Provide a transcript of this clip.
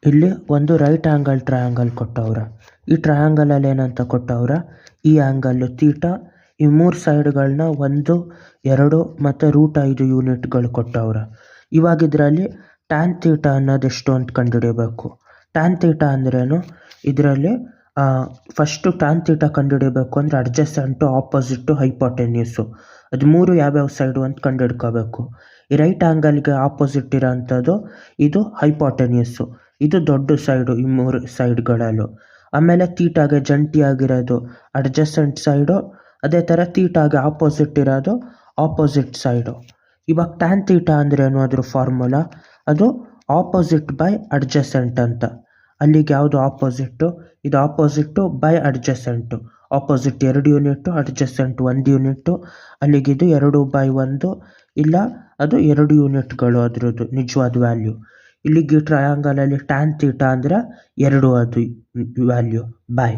ಇಲ್ಲಿ ಒಂದು right angle triangle ಕೊಟ್ಟವ್ರೆ. ಈ ಟ್ರಯಾಂಗಲಲ್ಲಿ ಏನಂತ ಕೊಟ್ಟವ್ರೆ, ಈ ಆಂಗಲ್ ಥೀಟಾ, ಈ ಮೂರು ಸೈಡ್ಗಳನ್ನ 1, 2 ಮತ್ತು √5 ಯೂನಿಟ್ಗಳು ಕೊಟ್ಟವ್ರೆ. ಇವಾಗ ಇದರಲ್ಲಿ ಟ್ಯಾನ್ ಥೀಟಾ ಅನ್ನೋದು ಎಷ್ಟು ಅಂತ ಕಂಡುಹಿಡಿಯಬೇಕು. ಟ್ಯಾನ್ ಥೀಟಾ ಅಂದ್ರೇನು, ಇದರಲ್ಲಿ ಫಸ್ಟು ಟ್ಯಾನ್ ಥೀಟಾ ಕಂಡುಹಿಡಿಯಬೇಕು ಅಂದರೆ ಅಡ್ಜಸೆಂಟು, ಆಪೋಸಿಟ್ಟು, ಹೈಪೋಟೆನ್ಯೂಸು ಅದು ಮೂರು ಯಾವ್ಯಾವ ಸೈಡು ಅಂತ ಕಂಡುಹಿಡ್ಕೋಬೇಕು. ಈ ರೈಟ್ ಆ್ಯಂಗಲ್ಗೆ ಆಪೋಸಿಟ್ ಇರೋಂಥದ್ದು ಇದು ಹೈಪೋಟೆನ್ಯೂಸು, ಇದು ದೊಡ್ಡ ಸೈಡು ಈ ಮೂರು ಸೈಡ್ಗಳಲ್ಲೂ. ಆಮೇಲೆ ಥೀಟಾಗೆ ಜಂಟಿಯಾಗಿರೋದು ಅಡ್ಜಸೆಂಟ್ ಸೈಡು, ಅದೇ ಥರ ಥೀಟಾಗೆ ಆಪೋಸಿಟ್ ಇರೋದು ಆಪೋಸಿಟ್ ಸೈಡು. ಇವಾಗ ಟ್ಯಾನ್ ಥೀಟಾ ಅಂದ್ರೇನು, ಅದ್ರ ಫಾರ್ಮುಲಾ ಅದು ಆಪೋಸಿಟ್ ಬೈ ಅಡ್ಜಸೆಂಟ್ ಅಂತ. ಅಲ್ಲಿಗೆ ಯಾವುದು ಆಪೋಸಿಟ್ಟು, ಇದು opposite by adjacent. Opposite 2 unit, adjacent 1 unit. ಅಲ್ಲಿಗಿದು 2/1, ಇಲ್ಲ ಅದು 2 ಯೂನಿಟ್ಗಳು ಅದ್ರದ್ದು ನಿಜವಾದ ವ್ಯಾಲ್ಯೂ. ಇಲ್ಲಿಗೆ ಟ್ರಯಾಂಗಲಲ್ಲಿ ಟ್ಯಾನ್ ಥೀಟಾ ಅಂದರೆ 2 ಅದು ವ್ಯಾಲ್ಯೂ ಬೈ